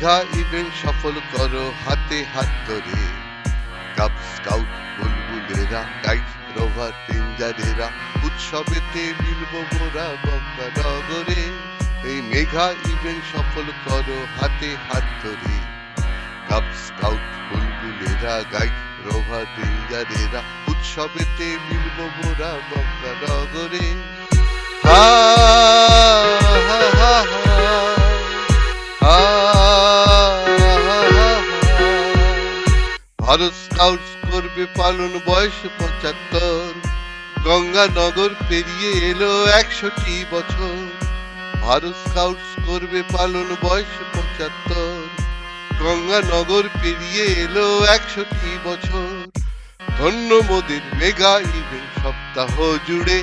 Megha event সফল করো হাতে হাত ধরে। কাপ স্কাউট বুলবুলেরা, গাইড রোভার রেঞ্জারেরা, উৎসবেতে মিলবো মোরা গঙ্গানগরে। এই মেঘা ইভেন্ট সফল করো হাতে হাত ধরে। কাপ স্কাউট বুলবুলেরা, গাইড রোভার রেঞ্জারেরা, উৎসবেতে মিলবো মোরা গঙ্গানগরে। হা হা হা হা। ভারত স্কাউটস করবে পালন বয়স ৭৫, গঙ্গানগর পেরিয়ে এলো ১০০টি বছর। ভারত স্কাউটস করবে পালন বয়স ৭৫, গঙ্গানগর পেরিয়ে এলো ১০০টি বছর। ধন্য মোদের মেগা ইভেন্ট সপ্তাহ জুড়ে।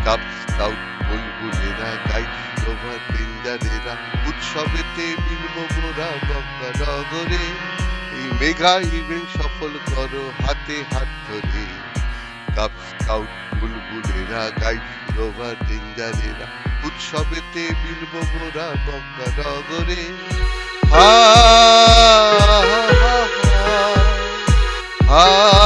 কাপ স্কাউট বুলবুলেরা, গাইড রোভার রেঞ্জারেরা, উৎসবেতে মিলবো মোরা গঙ্গানগরে। এই মেগা ইভেন্ট সফল করো হাতে হাত ধরে। কাপ স্কাউট বুলবুলেরা, গাইড রোভার রেঞ্জারেরা, উৎসবেতে মিলবো মোরা গঙ্গানগরে। হা হা হা হা।